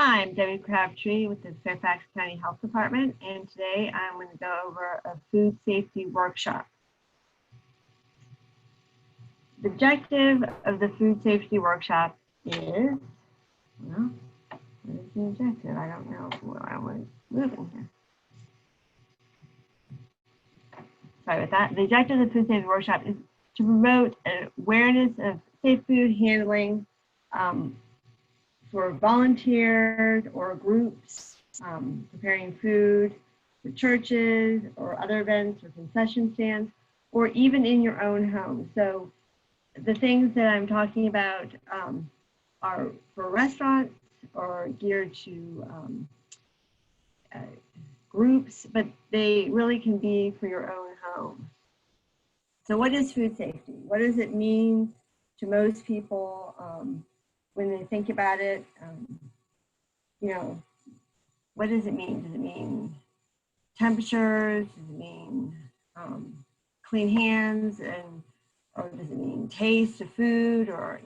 Hi, I'm Debbie Crabtree with the Fairfax County Health Department, and today I'm going to go over a food safety workshop. The objective of the food safety workshop is, well, what is the objective? I don't know where I was moving here. Sorry about that. The objective of the food safety workshop is to promote awareness of safe food handling for volunteers or groups preparing food for churches or other events or concession stands, or even in your own home. So the things that I'm talking about are for restaurants or geared to groups, but they really can be for your own home. So what is food safety? What does it mean to most people when they think about it? What does it mean? Does it mean temperatures? Does it mean clean hands? Or does it mean taste of food? Or,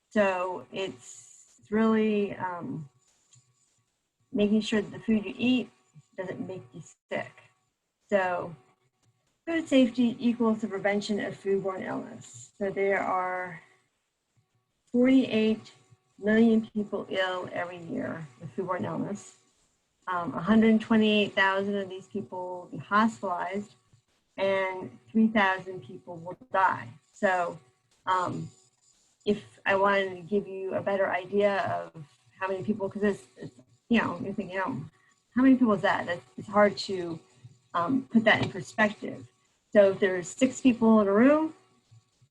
so it's really making sure that the food you eat doesn't make you sick. So food safety equals the prevention of foodborne illness. So there are 48 million people ill every year with foodborne illness. 128,000 of these people will be hospitalized, and 3,000 people will die. So if I wanted to give you a better idea of how many people, because you're thinking, how many people is that? It's hard to put that in perspective. So if there's 6 people in a room,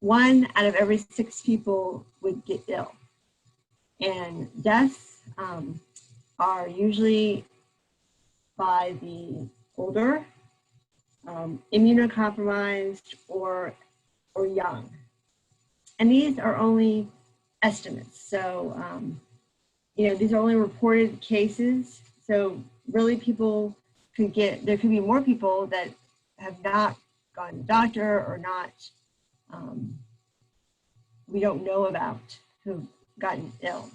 1 out of every 6 people would get ill. And deaths are usually by the older, immunocompromised, or young. And these are only estimates. So, these are only reported cases. So really there could be more people that have not gone to the doctor or not, we don't know about, who've gotten ill.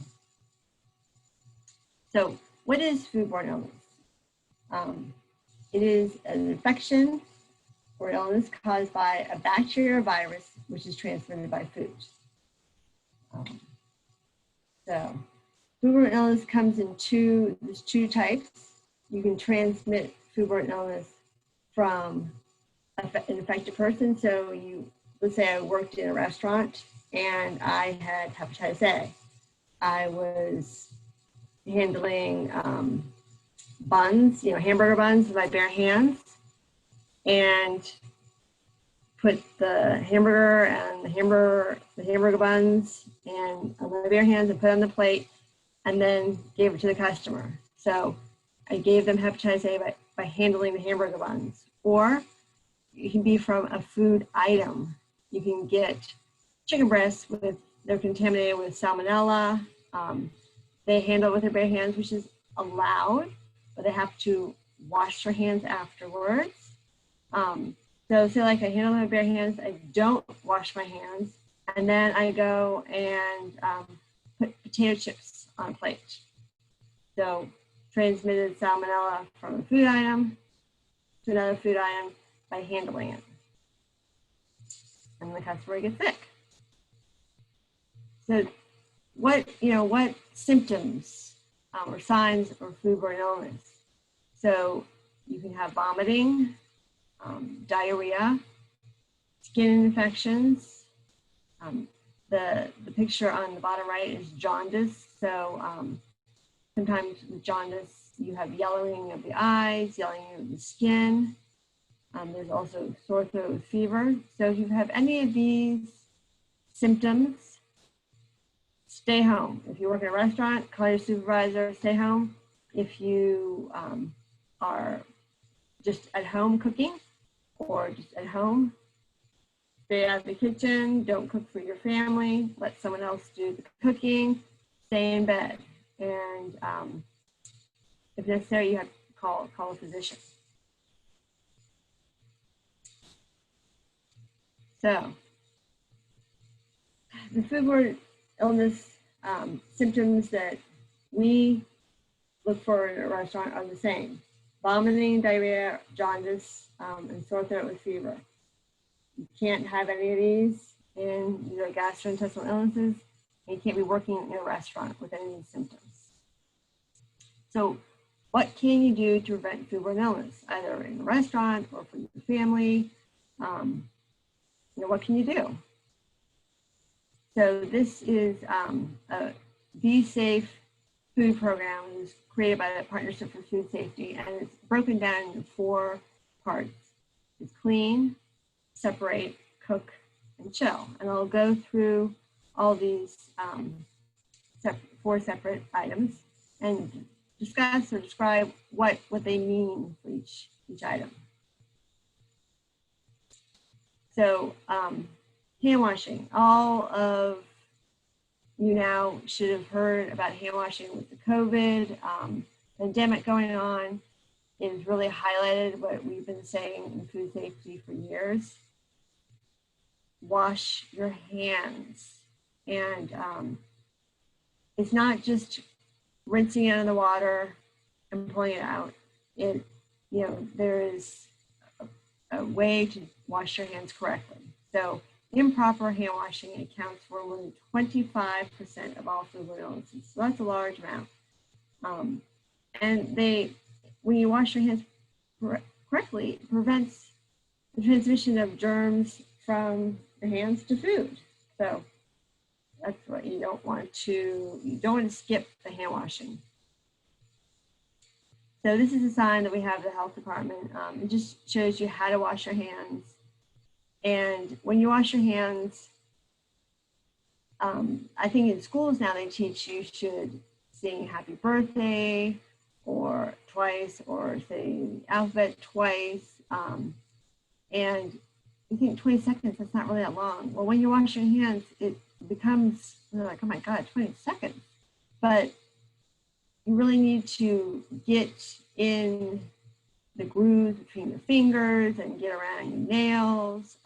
So what is foodborne illness? It is an infection or illness caused by a bacteria or virus, which is transmitted by food. So foodborne illness comes in there's 2 types. You can transmit foodborne illness from an infected person. So let's say I worked in a restaurant and I had hepatitis A. I was handling buns, hamburger buns with my bare hands, and put the hamburger and the hamburger buns and on my bare hands and put it on the plate, and then gave it to the customer. So I gave them hepatitis A by handling the hamburger buns. Or it can be from a food item. You can get chicken breasts they're contaminated with salmonella. They handle it with their bare hands, which is allowed, but they have to wash their hands afterwards. So say like I handle my bare hands, I don't wash my hands, and then I go and put potato chips on a plate. So transmitted salmonella from a food item to another food item by handling it. And the customer gets sick. So what symptoms or signs of foodborne illness? So you can have vomiting, diarrhea, skin infections. The picture on the bottom right is jaundice. So sometimes with jaundice, you have yellowing of the eyes, yellowing of the skin. There's also sore throat with fever. So if you have any of these symptoms, stay home. If you work in a restaurant, call your supervisor, stay home. If you are just at home cooking or just at home, stay out of the kitchen, don't cook for your family, let someone else do the cooking, stay in bed. And if necessary, you have to call a physician. So the foodborne illness symptoms that we look for in a restaurant are the same: vomiting, diarrhea, jaundice, and sore throat with fever. You can't have any of these in your gastrointestinal illnesses, and you can't be working in a restaurant with any of these symptoms. So what can you do to prevent foodborne illness, either in a restaurant or for your family? What can you do? So this is a Be Safe food program. It was created by the Partnership for Food Safety, and it's broken down into 4 parts. It's clean, separate, cook, and chill. And I'll go through all these 4 separate items and discuss or describe what they mean for each item. So hand washing. All of you now should have heard about hand washing with the COVID pandemic going on. It has really highlighted what we've been saying in food safety for years. Wash your hands. And it's not just rinsing it in the water and pulling it out. There is a way to wash your hands correctly. So improper hand washing accounts for more than 25% of all foodborne illnesses. So that's a large amount. And when you wash your hands correctly, it prevents the transmission of germs from your hands to food. So that's what you don't want to skip the hand washing. So this is a sign that we have the health department. It just shows you how to wash your hands. And when you wash your hands, I think in schools now they teach you should sing happy birthday or twice, or say the alphabet twice. And you think 20 seconds, that's not really that long. Well, when you wash your hands, it becomes like, oh my God, 20 seconds. But you really need to get in the grooves between your fingers and get around your nails,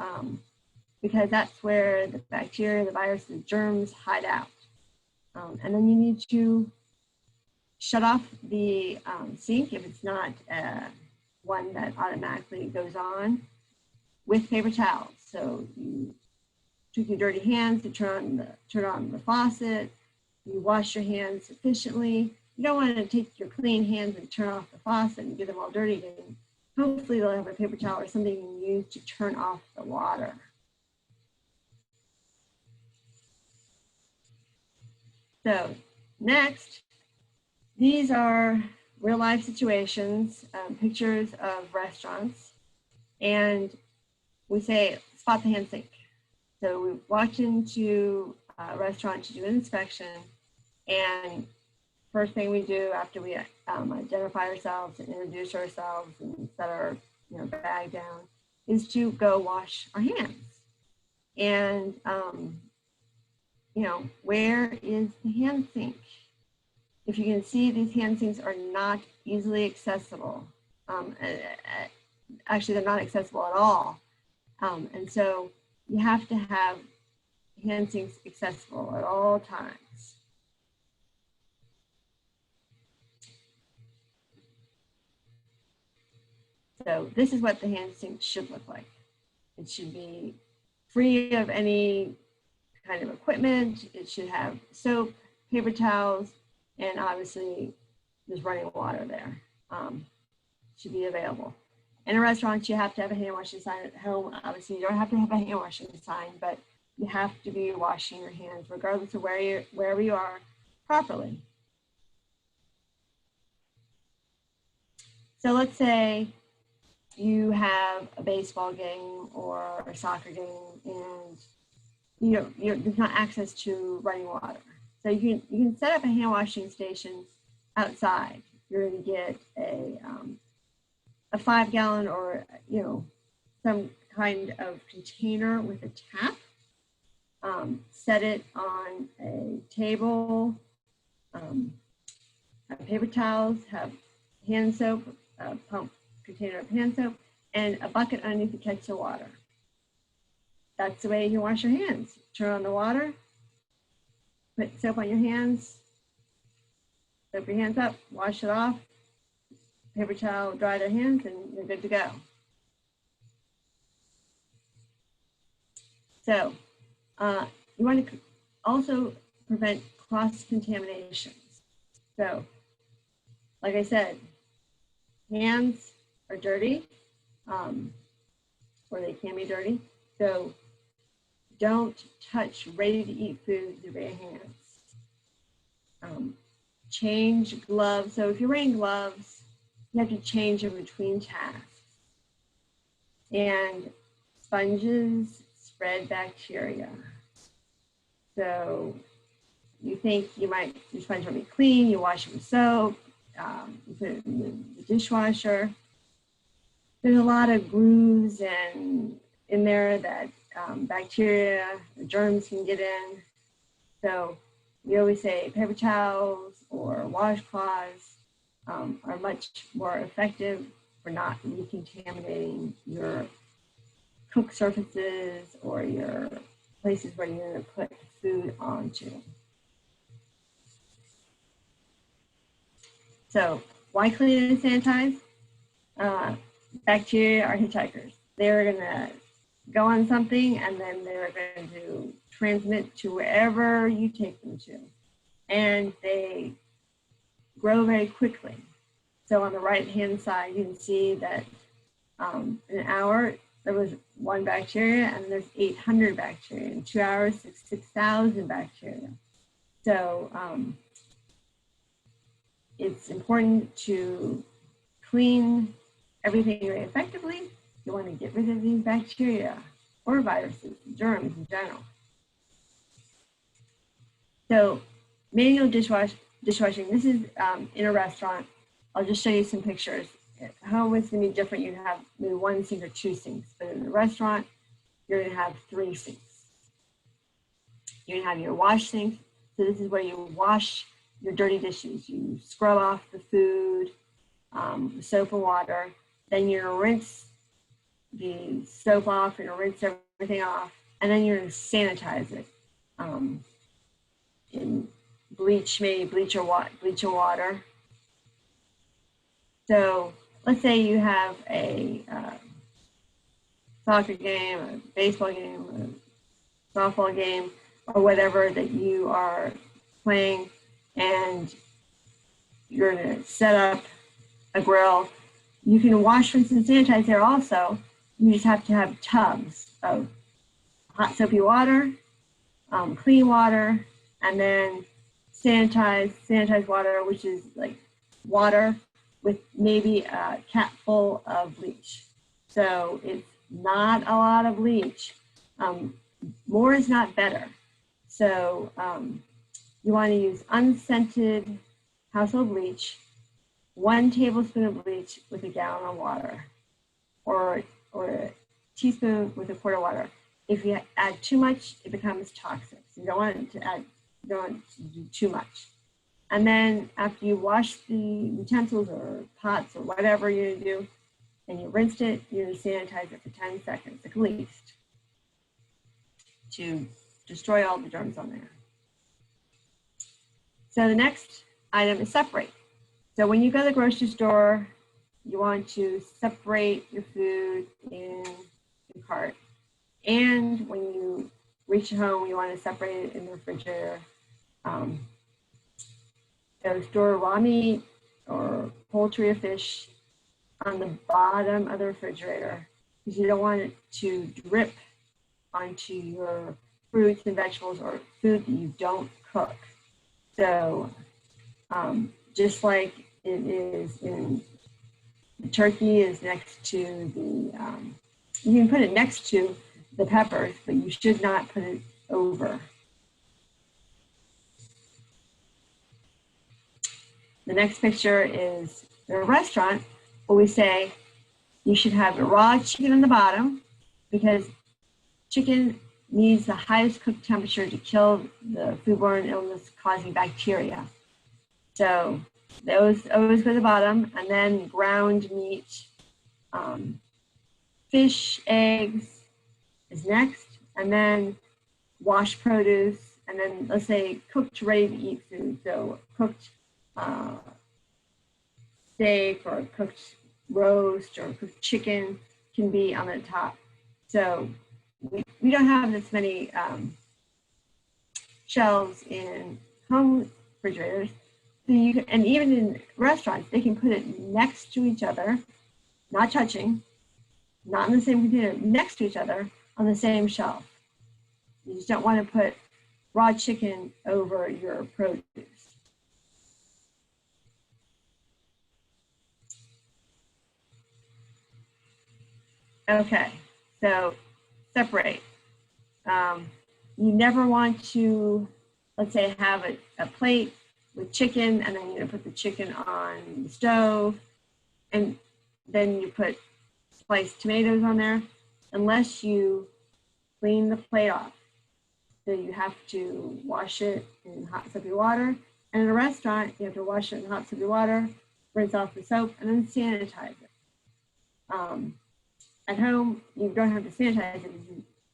because that's where the bacteria, the viruses, the germs hide out. And then you need to shut off the sink if it's not one that automatically goes on, with paper towels. So you took your dirty hands to turn on the faucet. You wash your hands sufficiently. You don't want to take your clean hands and turn off the faucet and get them all dirty again. Hopefully they'll have a paper towel or something you can use to turn off the water. So next, these are real life situations, pictures of restaurants, and we say spot the hand sink. So we walked into a restaurant to do an inspection, and first thing we do after we identify ourselves and introduce ourselves and set our bag down is to go wash our hands. And where is the hand sink? If you can see, these hand sinks are not easily accessible. Actually, they're not accessible at all. And so you have to have hand sinks accessible at all times. So this is what the hand sink should look like. It should be free of any kind of equipment. It should have soap, paper towels, and obviously there's running water there. Should be available. In a restaurant, you have to have a hand washing sign. At home, obviously you don't have to have a hand washing sign, but you have to be washing your hands regardless of wherever you are properly. So let's say you have a baseball game or a soccer game, and there's not access to running water. So you can set up a hand washing station outside. You're going to get a 5-gallon or some kind of container with a tap. Set it on a table. Have paper towels. Have hand soap. A pump container of hand soap, and a bucket underneath to catch the water. That's the way you wash your hands. Turn on the water, put soap on your hands, soap your hands up, wash it off, paper towel, dry their hands, and you're good to go. So you want to also prevent cross-contaminations. So, like I said, hands are dirty, or they can be dirty. So don't touch ready-to-eat food with your bare hands. Change gloves. So if you're wearing gloves, you have to change them between tasks. And sponges spread bacteria. So you think your sponge will be clean, you wash it with soap, you put it in the dishwasher. There's a lot of grooves in there that bacteria, germs can get in. So we always say paper towels or washcloths are much more effective for not recontaminating your cook surfaces or your places where you're going to put food onto. So why clean and sanitize? Bacteria are hitchhikers. They're going to go on something and then they're going to transmit to wherever you take them to. And they grow very quickly. So on the right-hand side, you can see that in an hour, there was 1 bacteria and there's 800 bacteria. In 2 hours, 6,000 bacteria. So it's important to clean everything very effectively. You want to get rid of these bacteria or viruses, germs in general. So manual dishwashing, this is in a restaurant. I'll just show you some pictures. At home, it's going to be different. You have maybe 1 sink or 2 sinks, but in the restaurant, you're going to have 3 sinks. You're going to have your wash sink. So this is where you wash your dirty dishes. You scrub off the food, with soap and water. Then you're going to rinse the soap off, you're going to rinse everything off, and then you're going to sanitize it in bleach, maybe bleach or water. So let's say you have a soccer game, a baseball game, a softball game, or whatever that you are playing, and you're going to set up a grill. You can wash, rinse, and sanitize there also. You just have to have tubs of hot soapy water, clean water, and then sanitized water, which is like water with maybe a cap full of bleach. So it's not a lot of bleach. More is not better. So you want to use unscented household bleach, 1 tablespoon of bleach with a gallon of water, or a teaspoon with a quart of water. If you add too much, it becomes toxic. So you don't want to do too much. And then after you wash the utensils or pots or whatever you're going to do, and you rinsed it, you're going to sanitize it for 10 seconds at least to destroy all the germs on there. So the next item is separate. So when you go to the grocery store, you want to separate your food in your cart. And when you reach home, you want to separate it in the refrigerator. So store raw meat or poultry or fish on the bottom of the refrigerator because you don't want it to drip onto your fruits and vegetables or food that you don't cook. So just like it is in the turkey is next to the, you can put it next to the peppers, but you should not put it over. The next picture is in a restaurant where we say you should have raw chicken on the bottom because chicken needs the highest cook temperature to kill the foodborne illness causing bacteria. So those always go to the bottom, and then ground meat, fish, eggs is next, and then washed produce, and then let's say cooked ready to eat food. So cooked uh, steak or cooked roast or cooked chicken can be on the top. So we don't have this many shelves in home refrigerators. So you can, and even in restaurants, they can put it next to each other, not touching, not in the same container, next to each other on the same shelf. You just don't want to put raw chicken over your produce. Okay, so separate. You never want to, let's say, have a plate with chicken, and then you put the chicken on the stove, and then you put sliced tomatoes on there, unless you clean the plate off. So you have to wash it in hot soapy water. And in a restaurant, you have to wash it in hot soapy water, rinse off the soap, and then sanitize it. At home, you don't have to sanitize it.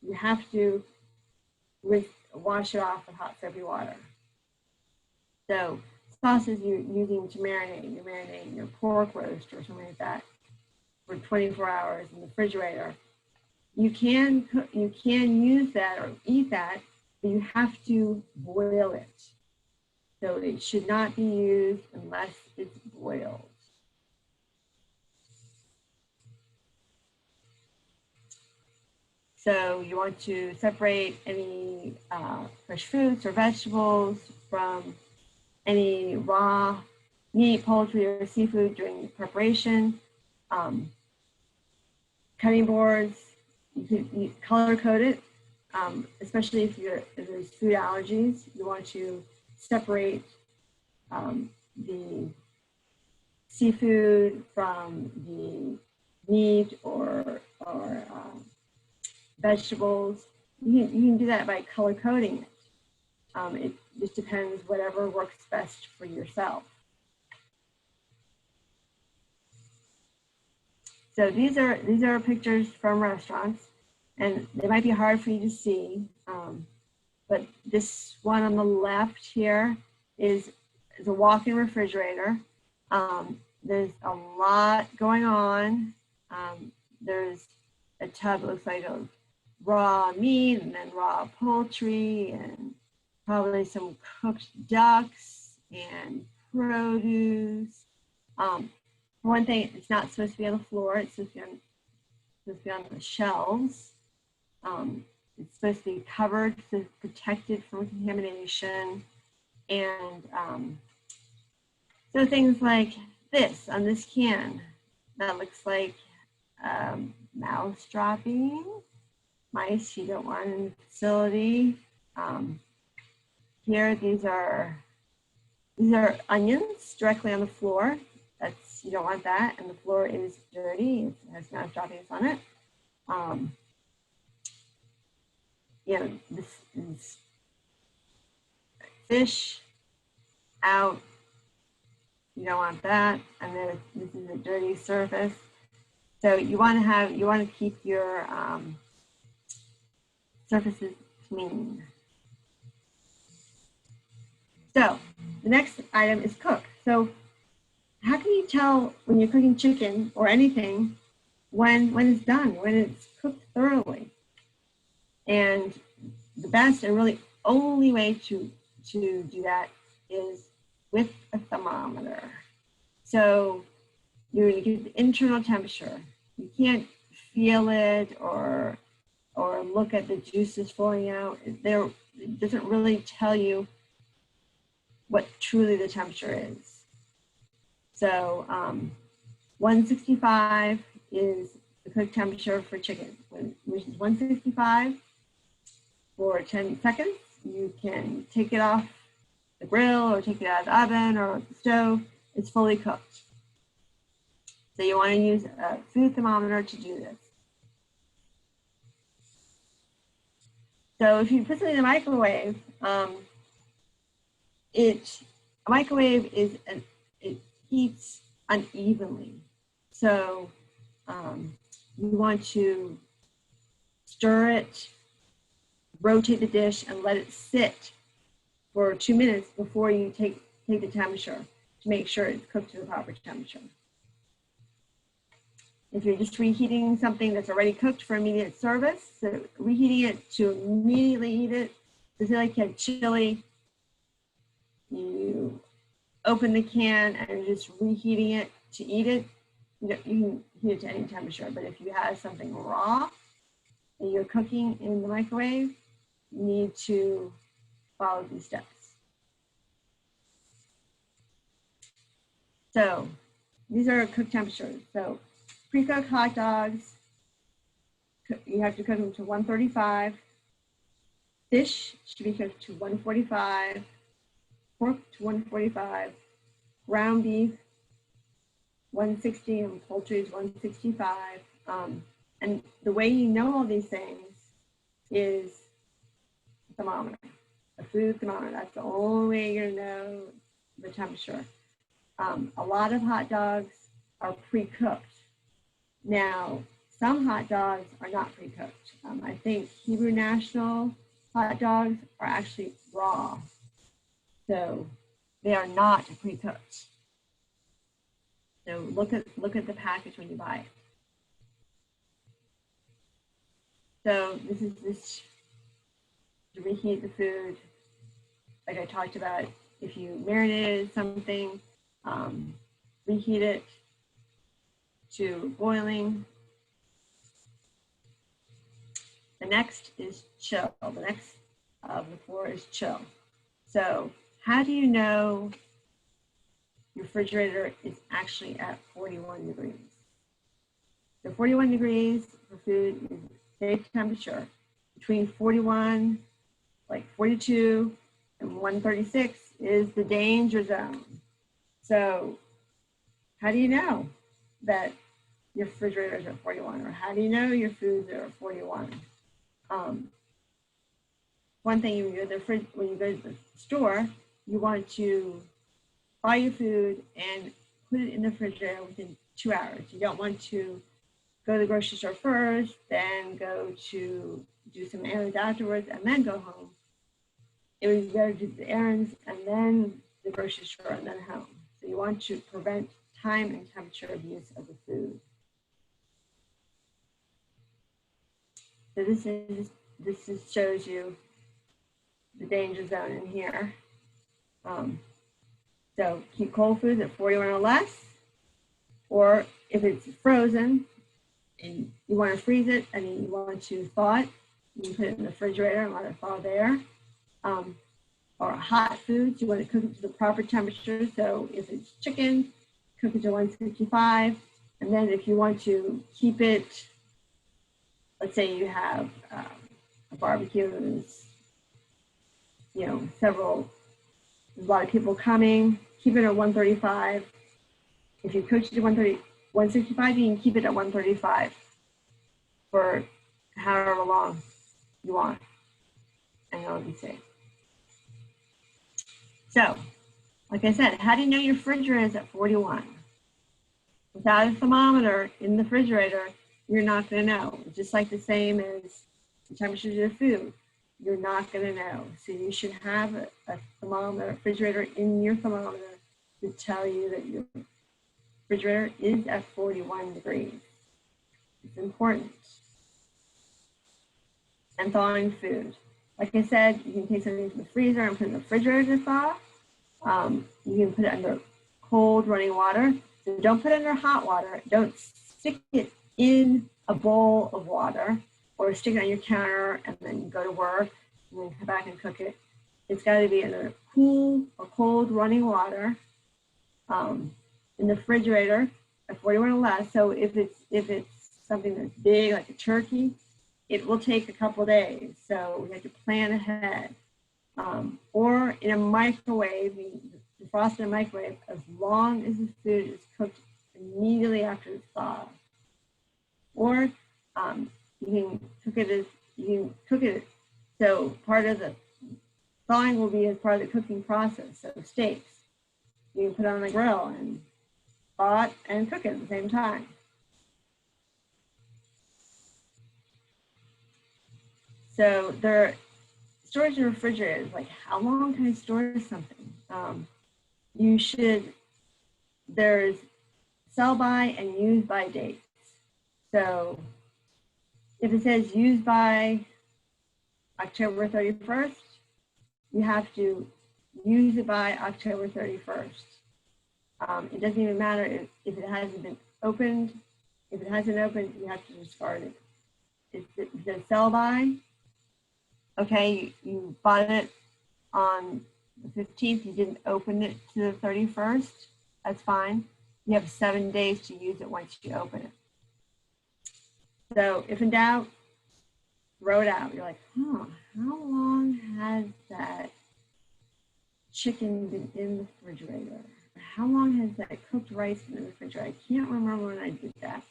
You have to wash it off with hot soapy water. So sauces you're using to marinate, you're marinating your pork roast or something like that for 24 hours in the refrigerator. You can use that or eat that, but you have to boil it. So it should not be used unless it's boiled. So you want to separate any fresh fruits or vegetables from any raw meat, poultry, or seafood during preparation. Cutting boards, you can color code it, especially if there's food allergies. You want to separate the seafood from the meat or vegetables. You can do that by color coding it. It just depends whatever works best for yourself. So these are pictures from restaurants, and they might be hard for you to see, but this one on the left here is a walk-in refrigerator. There's a lot going on. There's a tub that looks like a raw meat, and then raw poultry, and probably some cooked ducks and produce. One thing, it's not supposed to be on the floor. It's supposed to be on the shelves. It's supposed to be covered, so protected from contamination. And so things like this on this can, that looks like mouse dropping. Mice you don't want in the facility. Here, these are onions directly on the floor. You don't want that, and the floor is dirty. It has mouse droppings on it. This is fish out. You don't want that, and then this is a dirty surface. So you want to keep your surfaces clean. So the next item is cook. So how can you tell when you're cooking chicken or anything when it's done, when it's cooked thoroughly? And the best and really only way to do that is with a thermometer. So you get the internal temperature. You can't feel it or look at the juices flowing out. It doesn't really tell you what truly the temperature is. So 165 is the cook temperature for chicken, which is 165 for 10 seconds. You can take it off the grill or take it out of the oven or the stove. It's fully cooked. So you want to use a food thermometer to do this. So if you put something in the microwave, a microwave it heats unevenly. So you want to stir it, rotate the dish, and let it sit for 2 minutes before you take the temperature. to make sure it's cooked to the proper temperature. If you're just reheating something that's already cooked for immediate service, so reheating it to immediately eat it, so say like you had chili, you open the can and you're just reheating it to eat it, you can heat it to any temperature. But if you have something raw and you're cooking in the microwave, you need to follow these steps. So these are cook temperatures. So pre-cooked hot dogs, you have to cook them to 135. Fish should be cooked to 145. Pork to 145. Ground beef 160, and poultry is 165. And the way you know all these things is a thermometer, a food thermometer. That's the only way you're gonna know the temperature. A lot of hot dogs are pre-cooked. Now, some hot dogs are not pre-cooked. I think Hebrew National hot dogs are actually raw. So they are not pre-cooked. So look at the package when you buy it. So this is to reheat the food. Like I talked about, if you marinated something, reheat it to boiling. The next is chill. The next of the four is chill. So how do you know your refrigerator is actually at 41 degrees? So 41 degrees for food is safe temperature. Between 41, like 42, and 136 is the danger zone. So how do you know that your refrigerator is at 41? Or how do you know your foods are at 41? One thing, when you go to the store, you want to buy your food and put it in the refrigerator within 2 hours. You don't want to go to the grocery store first, then go to do some errands afterwards, and then go home. It would be better to do the errands and then the grocery store and then home. So you want to prevent time and temperature abuse of the food. So this shows you the danger zone in here. So keep cold foods at 41 or less, or if it's frozen and you want to freeze it and you want to thaw it, you can put it in the refrigerator and let it thaw there. Or hot foods, you want to cook it to the proper temperature. So if it's chicken, cook it to 165. And then if you want to keep it, let's say you have a barbecue and there's a lot of people coming, keep it at 135. If you cook it to 165, you can keep it at 135 for however long you want, and it'll be safe. So, like I said, how do you know your refrigerator is at 41? Without a thermometer in the refrigerator, you're not going to know. It's just like the same as the temperature of your food. You're not going to know. So you should have a thermometer, refrigerator in your thermometer to tell you that your refrigerator is at 41 degrees. It's important. And thawing food. Like I said, you can take something from the freezer and put it in the refrigerator to thaw. You can put it under cold running water. So don't put it under hot water. Don't stick it in a bowl of water or stick it on your counter and then go to work and then come back and cook it. It's got to be under cool or cold running water in the refrigerator at 41 or less. So if it's something that's big like a turkey, it will take a couple days. So we have to plan ahead. Or in a microwave, you defrost in a microwave as long as the food is cooked immediately after it's thawed. Or you can cook it. So part of the thawing will be as part of the cooking process. So steaks, you can put it on the grill and thaw it and cook it at the same time. So storage in refrigerators, like how long can I store something? You should there's sell by and use by dates. So if it says use by October 31st, you have to use it by October 31st. It doesn't even matter if it hasn't been opened. If it hasn't opened, you have to discard it. If it says sell by, okay, you bought it on the 15th, you didn't open it to the 31st, that's fine. You have 7 days to use it once you open it. So if in doubt, throw it out. You're like, huh, how long has that chicken been in the refrigerator? How long has that cooked rice been in the refrigerator? I can't remember when I did that.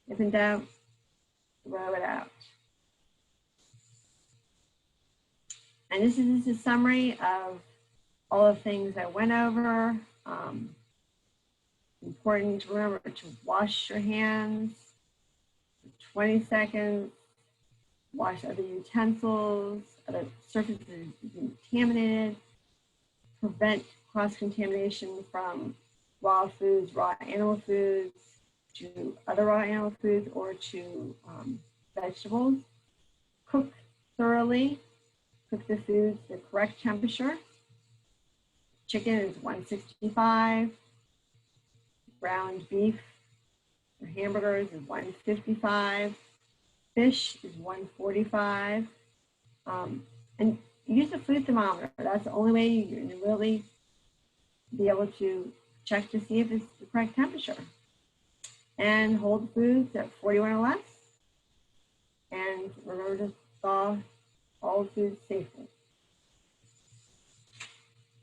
If in doubt, throw it out. And this is a summary of all the things I went over. Important to remember to wash your hands for 20 seconds, wash other utensils, other surfaces contaminated, prevent cross-contamination from raw foods, raw animal foods, to other raw animal foods, or to vegetables. Cook thoroughly. Cook the foods the correct temperature. Chicken is 165. Ground beef or hamburgers is 155. Fish is 145. And use a food thermometer. That's the only way you're going to really be able to check to see if it's the correct temperature. And hold foods at 41 or less. And remember to thaw all foods safely.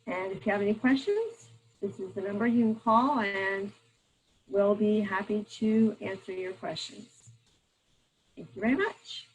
And if you have any questions, this is the number you can call, and we'll be happy to answer your questions. Thank you very much.